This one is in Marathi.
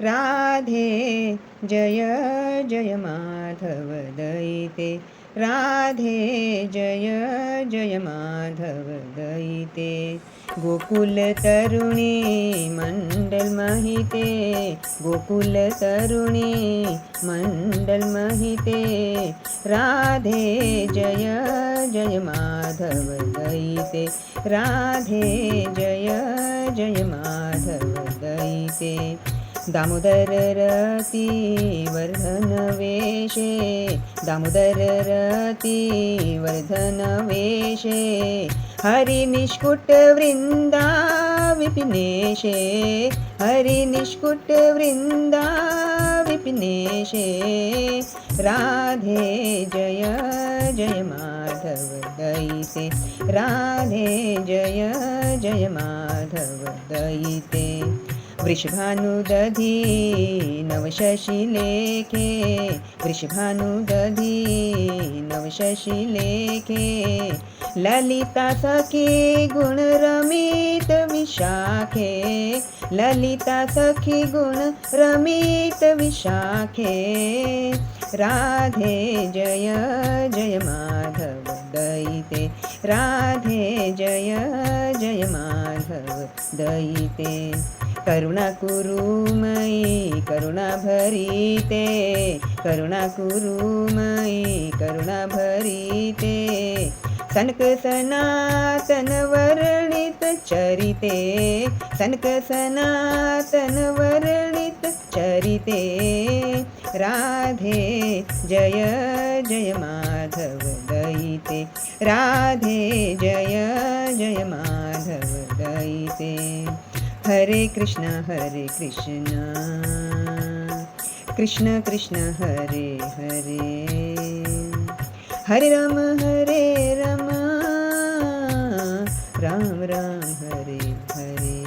राधे जय जय माधव दयिते राधे जय जय माधव दयिते गोकुल तरुणी मंडल महिते गोकुल तरुणी मंडल महिते राधे जय जय माधव दयिते राधे जय जय माधव दयिते दामोदर रती वर्धन वेशे दामोदर रती वर्धन वेशे हरि निष्कुट वृंदा विपिनेशे हरि निष्कुट वृंदा विपिनेशे राधे जय जय माधव दयिते राधे जय जय माधव दयिते वृषभानुदधी नवशशिलेखे वृषभानुदधी नवशशिलेखे ललिता सखी गुण रमित विशाखे ललिता सखी गुण रमित विशाखे राधे जय जय माधव दयिते राधे जय जय माधव दयिते करुणा कुरुमयी करुणा भरीते करुणा कुरुमयी करुणा भरीते सनक सनातन वर्णित चरिते सनक सनातन वर्णित चरिते राधे जय जय माधव दयिते राधे जय जय माधव दयिते हरे कृष्ण कृष्ण कृष्ण हरे हरे हरे राम राम राम हरे हरे